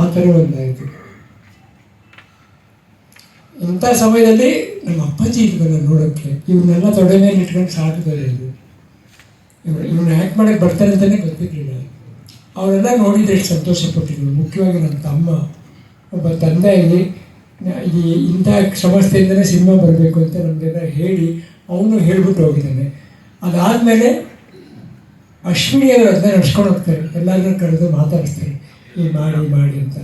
ಆ ಥರ ಒಂದಾಯಿತು. ಇಂಥ ಸಮಯದಲ್ಲಿ ನಮ್ಮ ಅಪ್ಪಾಜಿ ಇದ್ವಲ್ಲ ನೋಡೋಕ್ಕೆ, ಇವ್ರನ್ನೆಲ್ಲ ತೊಡೆ ಮೇಲೆ ಇಟ್ಕೊಂಡು ಸಾಕಿದ್ದಾರೆ. ಇವ್ರನ್ನ ಆ್ಯಕ್ಟ್ ಮಾಡೋಕ್ಕೆ ಬರ್ತಾರೆ ಅಂತಲೇ ಗೊತ್ತಿರಲಿಲ್ಲ. ಅವರೆಲ್ಲ ನೋಡಿದ್ರೆ ಎಷ್ಟು ಸಂತೋಷಪಟ್ಟಿದ್ರು. ಮುಖ್ಯವಾಗಿ ನಮ್ಮ ತಮ್ಮ, ಒಬ್ಬ ತಂದೆಯಾಗಿ ಇಂಥ ಸಂಸ್ಥೆಯಿಂದಲೇ ಸಿನಿಮಾ ಬರಬೇಕು ಅಂತ ನಮಗೆಲ್ಲ ಹೇಳಿ ಅವನು ಹೇಳ್ಬಿಟ್ಟು ಹೋಗಿದ್ದಾನೆ. ಅದಾದಮೇಲೆ ಅಶ್ವಿನಿಯವರು ಅದನ್ನ ನಡ್ಸ್ಕೊಂಡು ಹೋಗ್ತಾರೆ, ಎಲ್ಲರನ್ನೂ ಕರೆದು ಮಾತಾಡಿಸ್ತಾರೆ, ಈ ಮಾಡಿ ಅಂತ.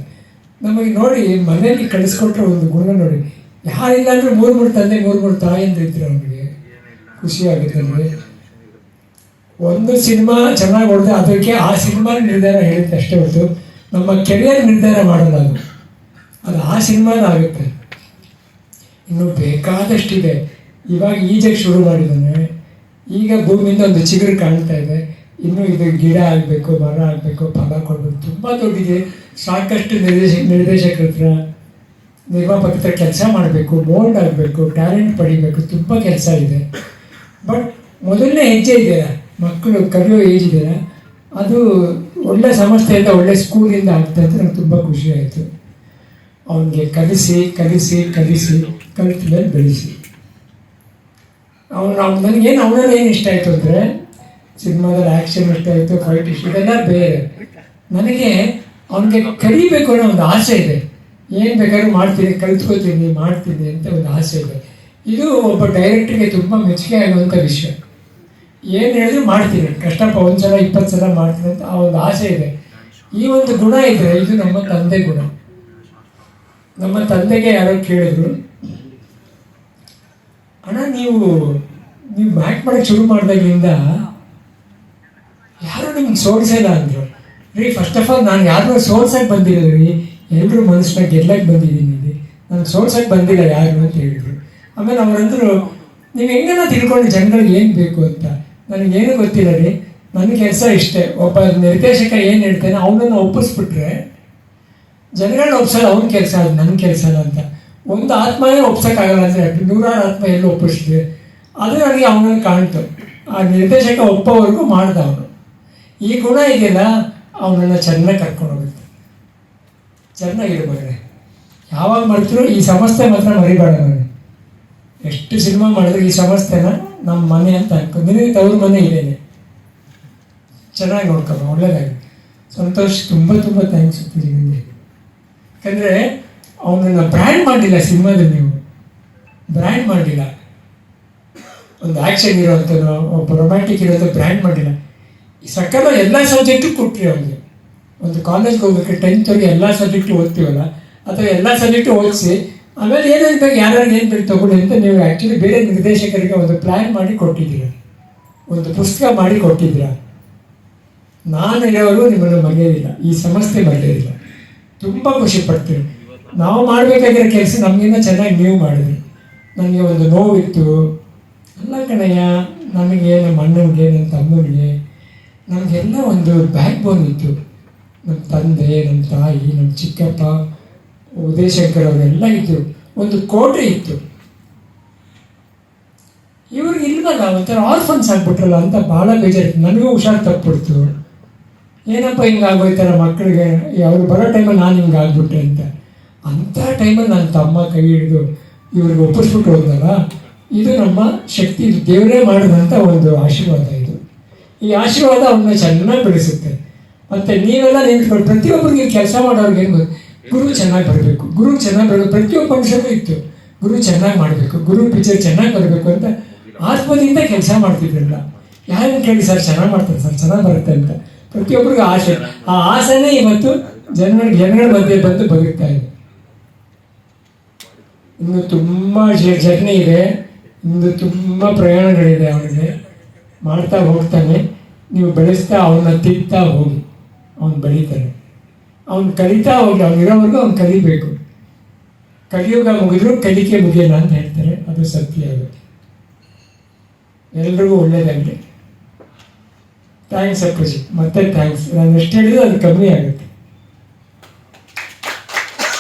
ನಮಗೆ ನೋಡಿ ಮನೆಯಲ್ಲಿ ಕಳಿಸ್ಕೊಟ್ರೆ ಒಂದು ಗುಣ ನೋಡಿ, ಯಾರಿಲ್ಲ ಅಂದರೆ 3 ತಂದೆ 3 ತಾಯಿ ಅಂತ ಇದ್ರು. ಅವನಿಗೆ ಖುಷಿಯಾಗುತ್ತೆ. ನಮಗೆ ಒಂದು ಸಿನಿಮಾ ಚೆನ್ನಾಗಿ ಹೊಡೆದು ಅದಕ್ಕೆ ಆ ಸಿನಿಮಾ ನಿರ್ಧಾರ ಹೇಳಿದ್ದೆ ಅಷ್ಟೇ ಹೊರತು ನಮ್ಮ ಕೆರಿಯರ್ ನಿರ್ಧಾರ ಮಾಡಲ್ಲ. ಅದು ಆ ಸಿನಿಮಾನ ಆಗುತ್ತೆ. ಇನ್ನು ಬೇಕಾದಷ್ಟಿದೆ. ಇವಾಗ ಈಜಕ್ಕೆ ಶುರು ಮಾಡಿದ್ದಾನೆ. ಈಗ ಭೂಮಿಯಿಂದ ಒಂದು ಚಿಗುರು ಕಾಣ್ತಾ ಇದೆ. ಇನ್ನೂ ಇದು ಗಿಡ ಆಗಬೇಕು, ಮರ ಆಗಬೇಕು, ಫಲ ಕೊಡಬೇಕು. ತುಂಬ ದೊಡ್ಡಿದೆ. ಸಾಕಷ್ಟು ನಿರ್ದೇಶಕರ ಹತ್ರ, ನಿರ್ಮಾಪಕರ ಹತ್ರ ಕೆಲಸ ಮಾಡಬೇಕು, ಮೋಲ್ಡ್ ಆಗಬೇಕು, ಟ್ಯಾಲೆಂಟ್ ಪಡಿಬೇಕು, ತುಂಬ ಕೆಲಸ ಇದೆ. ಬಟ್ ಮೊದಲನೇ ಹೆಜ್ಜೆ ಇದೆಯಲ್ಲ, ಮಕ್ಕಳು ಕಲಿಯೋ ಏಜ್ ಇದೆಯಲ್ಲ, ಅದು ಒಳ್ಳೆ ಸಂಸ್ಥೆಯಿಂದ ಒಳ್ಳೆ ಸ್ಕೂಲಿಂದ ಆಗ್ತಾ ಇತ್ತು. ನಂಗೆ ತುಂಬ ಖುಷಿ ಆಯಿತು. ಅವನಿಗೆ ಕಲಿಸಿ ಕಲಿತ ಮೇಲೆ ಬೆಳೆಸಿ. ನನಗೇನು ಅವನಲ್ಲಿ ಏನು ಇಷ್ಟ ಆಯಿತು ಅಂದರೆ, ಸಿನಿಮಾದಲ್ಲಿ ಆ್ಯಕ್ಷನ್ ಇಷ್ಟ ಆಯಿತು, ಫೈಟ್ ಇಷ್ಟ, ಇದೆಲ್ಲ ಬೇರೆ. ನನಗೆ ಅವನಿಗೆ ಕಲಿಬೇಕು ಅನ್ನೋ ಒಂದು ಆಸೆ ಇದೆ. ಏನು ಬೇಕಾದ್ರೂ ಮಾಡ್ತೀನಿ, ಮಾಡ್ತೀನಿ ಅಂತ ಒಂದು ಆಸೆ ಇದೆ. ಇದು ಒಬ್ಬ ಡೈರೆಕ್ಟ್ರಿಗೆ ತುಂಬ ಮೆಚ್ಚುಗೆ ಆಗುವಂಥ ವಿಷಯ. ಏನು ಹೇಳಿದ್ರು ಮಾಡ್ತೀನಿ, ಕಷ್ಟಪ್ಪ 1 ಸಲ 20 ಸಲ ಮಾಡ್ತೀನಿ ಅಂತ ಆ ಒಂದು ಆಸೆ ಇದೆ. ಈ ಒಂದು ಗುಣ ಇದೆ. ಇದು ನಮ್ಮ ತಂದೆ ಗುಣ. ನಮ್ಮ ತಂದೆಗೆ ಯಾರೋ ಕೇಳಿದ್ರು, ಅಣ್ಣ ನೀವು ಆ್ಯಕ್ಟ್ ಮಾಡೋಕ್ಕೆ ಶುರು ಮಾಡಿದಾಗಿಂದ ಯಾರು ನಿಮ್ಗೆ ಸೋಲ್ಸಿಲ್ಲ ಅಂದರು. ಫಸ್ಟ್ ಆಫ್ ಆಲ್ ನಾನು ಯಾರನ್ನೂ ಸೋಲ್ಸಕ್ಕೆ ಬಂದಿಲ್ಲ ಎಲ್ಲರೂ ಮನಸ್ಸನ್ನ ಗೆಲ್ಲಕ್ಕೆ ಬಂದಿದ್ದೀನಿ. ನನಗೆ ಸೋಲ್ಸಕ್ಕೆ ಬಂದಿಲ್ಲ ಯಾರು ಅಂತ ಹೇಳಿದ್ರು. ಆಮೇಲೆ ಅವರಂದರು, ನೀವು ಹೆಂಗನ ತಿಳ್ಕೊಂಡು ಜನಗಳಿಗೆ ಏನು ಬೇಕು ಅಂತ. ನನಗೇನು ಗೊತ್ತಿಲ್ಲ ನನ್ನ ಕೆಲಸ ಇಷ್ಟೇ. ಒಬ್ಬ ನಿರ್ದೇಶಕ ಏನು ಹೇಳ್ತಾನೆ ಅವನನ್ನು ಒಪ್ಪಿಸ್ಬಿಟ್ರೆ ಜನಗಳನ್ನ ಒಪ್ಸೋದು ಅವ್ನ ಕೆಲಸ, ಅದು ನನ್ನ ಕೆಲಸ ಅಂತ. ಒಂದು ಆತ್ಮನೇ ಒಪ್ಸೋಕ್ಕಾಗಲ್ಲ ಅಂದರೆ 100 ಆತ್ಮ ಎಲ್ಲ ಒಪ್ಪಿಸಿದೆ. ಅದು ನನಗೆ ಅವನಲ್ಲಿ ಕಾಣ್ತು. ಆ ನಿರ್ದೇಶಕ ಒಪ್ಪೋವರೆಗೂ ಮಾಡ್ದ ಅವನು. ಈ ಗುಣ ಇದೆಯಲ್ಲ, ಅವನನ್ನು ಚೆನ್ನಾಗಿ ಕರ್ಕೊಂಡು ಹೋಗುತ್ತೆ. ಚೆನ್ನಾಗಿರ್ಬೇಕ್ರೆ ಯಾವಾಗ ಮಾಡ್ತಿರೋ ಈ ಸಂಸ್ಥೆ ಮಾತ್ರ ಮರಿಬೇಡ. ನಾನು ಎಷ್ಟು ಸಿನಿಮಾ ಮಾಡಿದ್ರು ಈ ಸಂಸ್ಥೆನ ನಮ್ಮ ಮನೆ ಅಂತ ಅನ್ಕೊಂಡು, ನಿನಗೆ ತವ್ರ ಮನೆ ಇದೇನೆ, ಚೆನ್ನಾಗಿ ನೋಡ್ಕೊಬ, ಒಳ್ಳೇದಾಗಿ. ಸಂತೋಷ್, ತುಂಬ ಥ್ಯಾಂಕ್ಸ್ ನಿಮಗೆ. ಯಾಕಂದರೆ ಅವನನ್ನು ಬ್ರ್ಯಾಂಡ್ ಮಾಡಲಿಲ್ಲ ಸಿನಿಮಾದಲ್ಲಿ. ನೀವು ಬ್ರ್ಯಾಂಡ್ ಮಾಡಲಿಲ್ಲ. ಒಂದು ಆ್ಯಕ್ಷನ್ ಇರೋವಂಥದ್ದು, ಒಬ್ಬ ರೊಮ್ಯಾಂಟಿಕ್ ಇರೋದು ಬ್ರ್ಯಾಂಡ್ ಮಾಡಿಲ್ಲ. ಈ ಸಕಲ ಎಲ್ಲ ಸಬ್ಜೆಕ್ಟು ಕೊಟ್ಟರಿ ಅವನಿಗೆ. ಒಂದು ಕಾಲೇಜ್ಗೆ ಹೋಗ್ಬೇಕು, 10th ಎಲ್ಲ ಸಬ್ಜೆಕ್ಟು ಓದ್ತೀವಲ್ಲ, ಅಥವಾ ಎಲ್ಲ ಸಬ್ಜೆಕ್ಟು ಓದಿಸಿ ಆಮೇಲೆ ಏನೇನು ಬೇಕು, ಯಾರ್ಯಾರು ಏನು ಬೇಕು ತೊಗೊಳ್ಳಿ ಅಂತ ನೀವು ಆ್ಯಕ್ಚುಲಿ ಬೇರೆ ನಿರ್ದೇಶಕರಿಗೆ ಒಂದು ಪ್ಲ್ಯಾನ್ ಮಾಡಿ ಕೊಟ್ಟಿದ್ದೀರ, ಒಂದು ಪುಸ್ತಕ ಮಾಡಿ ಕೊಟ್ಟಿದ್ದೀರ. ನಾನು ಇರೋರು ನಿಮ್ಮನ್ನು ಮರೆಯೋದಿಲ್ಲ, ಈ ಸಂಸ್ಥೆ ಮರೆಯೋದಿಲ್ಲ. ತುಂಬ ಖುಷಿ ಪಡ್ತೀವಿ. ನಾವು ಮಾಡಬೇಕಾಗಿರೋ ಕೆಲಸ ನಮಗಿಂತ ಚೆನ್ನಾಗಿ ನೀವು ಮಾಡಿದ್ರಿ. ನನಗೆ ಒಂದು ನೋವಿತ್ತು, ಎಲ್ಲ ಕಣಯ್ಯ, ನನಗೆ, ನಮ್ಮ ಅಣ್ಣನಿಗೆ, ನನ್ನ ತಮ್ಮನಿಗೆ, ನಮಗೆಲ್ಲ ಒಂದು ಬ್ಯಾಕ್ ಬೋನ್ ಇತ್ತು. ನಮ್ಮ ತಂದೆ, ನಮ್ಮ ತಾಯಿ, ನಮ್ಮ ಚಿಕ್ಕಪ್ಪ, ಉದಯಶಂಕರ್ ಅವರೆಲ್ಲ ಇದ್ದರು. ಒಂದು ಕೋಟೆ ಇತ್ತು. ಇವ್ರಿಗೆ ಇಲ್ವಲ್ಲ, ಒಂಥರ ಆರ್ಫನ್ಸ್ ಆಗ್ಬಿಟ್ರಲ್ಲ ಅಂತ ಭಾಳ ಬೇಜಾರಿತ್ತು. ನನಗೂ ಹುಷಾರು ತಪ್ಪಿಬಿಡ್ತು. ಏನಪ್ಪ ಹಿಂಗಾಗೋಯ್ತಾರ ಮಕ್ಕಳಿಗೆ, ಅವ್ರು ಬರೋ ಟೈಮಲ್ಲಿ ನಾನು ಹಿಂಗೆ ಆಗ್ಬಿಟ್ಟೆ ಅಂತ. ಅಂಥ ಟೈಮಲ್ಲಿ ನನ್ನ ತಮ್ಮ ಕೈ ಹಿಡಿದು ಇವ್ರಿಗೆ ಒಪ್ಪಿಸ್ಬಿಟ್ಟು ಹೋದಲ್ಲ, ಇದು ನಮ್ಮ ಶಕ್ತಿ, ಇದು ದೇವರೇ ಮಾಡಿದಂಥ ಒಂದು ಆಶೀರ್ವಾದ. ಇದು ಈ ಆಶೀರ್ವಾದ ಅವನ್ನ ಚೆನ್ನಾಗಿ ಬೆಳೆಸುತ್ತೆ. ಮತ್ತು ನೀವೆಲ್ಲ ನಿಂತ್ಕೊಂಡು ಪ್ರತಿಯೊಬ್ಬರಿಗೆ ಕೆಲಸ ಮಾಡೋರಿಗೆ ಏನು ಗುರು ಚೆನ್ನಾಗಿ ಬರಬೇಕು, ಗುರು ಚೆನ್ನಾಗಿ ಬರಬೇಕು. ಪ್ರತಿಯೊಬ್ಬ ಅಂಶವೂ ಇತ್ತು, ಗುರು ಚೆನ್ನಾಗಿ ಮಾಡಬೇಕು, ಗುರು ಪಿಕ್ಚರ್ ಚೆನ್ನಾಗಿ ಬರಬೇಕು ಅಂತ ಆತ್ಮದಿಂದ ಕೆಲಸ ಮಾಡ್ತಿದ್ರಲ್ಲ. ಯಾರನ್ನು ಕೇಳಿ ಸರ್ ಚೆನ್ನಾಗಿ ಮಾಡ್ತಾರೆ, ಸರ್ ಚೆನ್ನಾಗಿ ಬರುತ್ತೆ ಅಂತ ಪ್ರತಿಯೊಬ್ಬರಿಗೂ ಆಸೆ. ಆ ಆಸೆನೇ ಇವತ್ತು ಜನಗಳ ಮಧ್ಯೆ ಬಂದು ಬದುಕ್ತಾ ಇದೆ. ಇನ್ನು ತುಂಬ ಜರ್ನಿ ಇದೆ, ಇನ್ನು ತುಂಬ ಪ್ರಯಾಣಗಳಿದೆ. ಅವನಿಗೆ ಮಾಡ್ತಾ ಹೋಗ್ತಾನೆ. ನೀವು ಬೆಳೆಸ್ತಾ ಅವನ್ನ ತಿಂತಾ ಹೋಗಿ, ಅವನು ಬೆಳೀತಾನೆ. ಅವನು ಕಲಿತಾ ಹೋಗಿ, ಅವನಿರೋವರೆಗೂ ಅವ್ನು ಕಲಿಬೇಕು. ಕಲಿಯುಗ ಮುಗಿದ್ರು ಕಲಿಕೆ ಮುಗಿಯಲ್ಲ ಅಂತ ಹೇಳ್ತಾರೆ, ಅದು ಸತ್ಯ. ಆಗುತ್ತೆ. ಎಲ್ರಿಗೂ ಒಳ್ಳೇದಾಗಲಿ. ಥ್ಯಾಂಕ್ಸ್ ಅಪ್ಪಾಜಿ, ಮತ್ತೆ ಥ್ಯಾಂಕ್ಸ್. ನಾನು ಎಷ್ಟು ಹೇಳಿದ್ರು ಅದು ಕಮ್ಮಿ ಆಗುತ್ತೆ.